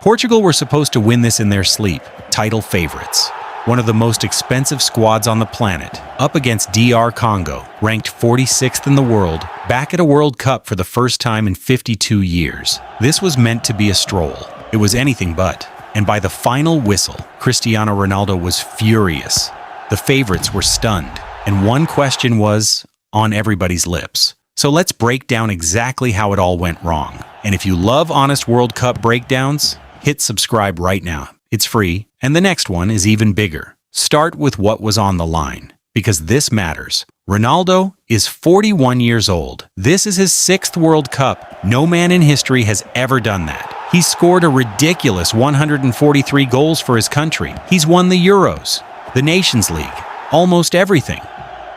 Portugal were supposed to win this in their sleep, title favorites. One of the most expensive squads on the planet, up against DR Congo, ranked 46th in the world, back at a World Cup for the first time in 52 years. This was meant to be a stroll. It was anything but. And by the final whistle, Cristiano Ronaldo was furious. The favorites were stunned, and one question was on everybody's lips. So let's break down exactly how it all went wrong. And if you love honest World Cup breakdowns, hit subscribe right now. It's free, and the next one is even bigger. Start with what was on the line, because this matters. Ronaldo is 41 years old. This is his 6th World Cup. No man in history has ever done that. He scored a ridiculous 143 goals for his country. He's won the Euros, the Nations League, almost everything.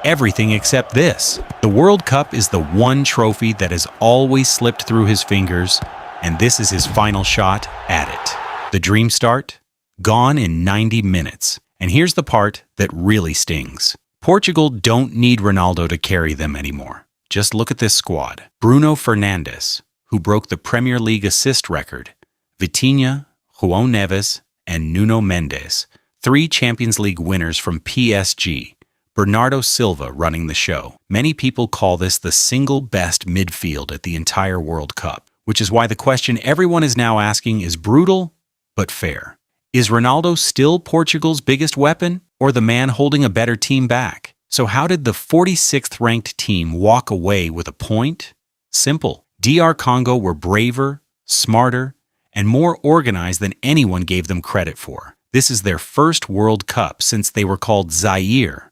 Everything except this. The World Cup is the one trophy that has always slipped through his fingers, and this is his final shot at it. The dream start? Gone in 90 minutes. And here's the part that really stings. Portugal don't need Ronaldo to carry them anymore. Just look at this squad. Bruno Fernandes, who broke the Premier League assist record, Vitinha, João Neves, and Nuno Mendes, 3 Champions League winners from PSG. Bernardo Silva running the show. Many people call this the single best midfield at the entire World Cup, which is why the question everyone is now asking is brutal but fair. Is Ronaldo still Portugal's biggest weapon, or the man holding a better team back? So how did the 46th ranked team walk away with a point? Simple. DR Congo were braver, smarter, and more organized than anyone gave them credit for. This is their first World Cup since they were called Zaire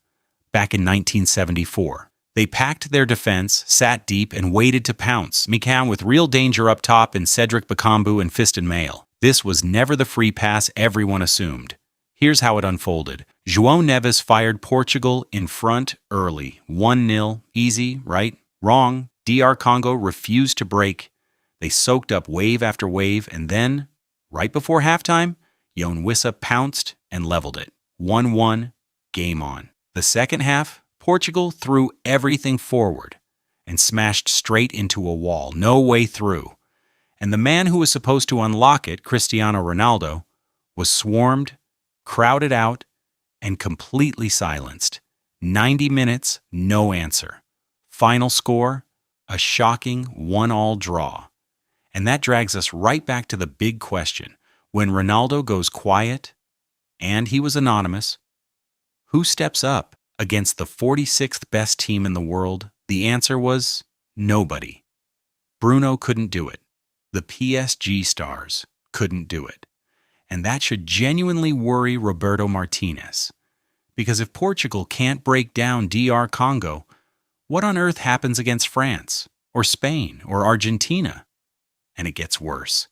back in 1974. They packed their defense, sat deep, and waited to pounce. Mikan with real danger up top in Cedric Bakambu and Fiston Mail. This was never the free pass everyone assumed. Here's how it unfolded. João Neves fired Portugal in front early. 1-0. Easy, right? Wrong. DR Congo refused to break. They soaked up wave after wave, and then, right before halftime, Yoane Wissa pounced and leveled it. 1-1. Game on. The second half, Portugal threw everything forward and smashed straight into a wall. No way through. And the man who was supposed to unlock it, Cristiano Ronaldo, was swarmed, crowded out, and completely silenced. 90 minutes, no answer. Final score, a shocking 1-1 draw. And that drags us right back to the big question. When Ronaldo goes quiet, and he was anonymous, who steps up against the 46th best team in the world? The answer was nobody. Bruno couldn't do it. The PSG stars couldn't do it. And that should genuinely worry Roberto Martinez. Because if Portugal can't break down DR Congo, what on earth happens against France, or Spain, or Argentina? And it gets worse.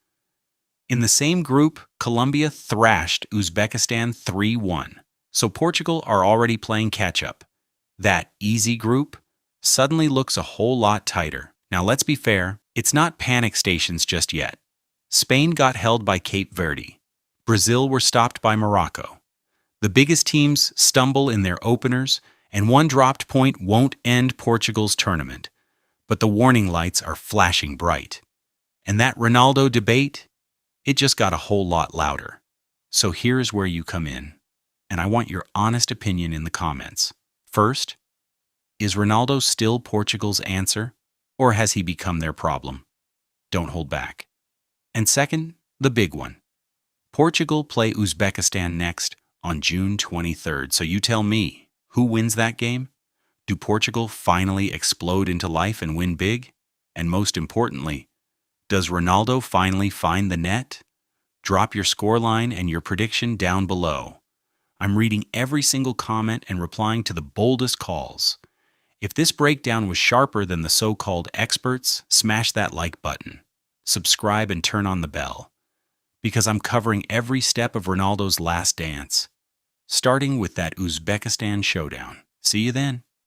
In the same group, Colombia thrashed Uzbekistan 3-1. So Portugal are already playing catch-up. That easy group suddenly looks a whole lot tighter. Now let's be fair, it's not panic stations just yet. Spain got held by Cape Verde. Brazil were stopped by Morocco. The biggest teams stumble in their openers, and one dropped point won't end Portugal's tournament. But the warning lights are flashing bright. And that Ronaldo debate, it just got a whole lot louder. So here's where you come in. And I want your honest opinion in the comments. First, is Ronaldo still Portugal's answer, or has he become their problem? Don't hold back. And second, the big one. Portugal play Uzbekistan next on June 23rd. So you tell me, who wins that game? Do Portugal finally explode into life and win big? And most importantly, does Ronaldo finally find the net? Drop your scoreline and your prediction down below. I'm reading every single comment and replying to the boldest calls. If this breakdown was sharper than the so-called experts, smash that like button. Subscribe and turn on the bell. Because I'm covering every step of Ronaldo's last dance, starting with that Uzbekistan showdown. See you then.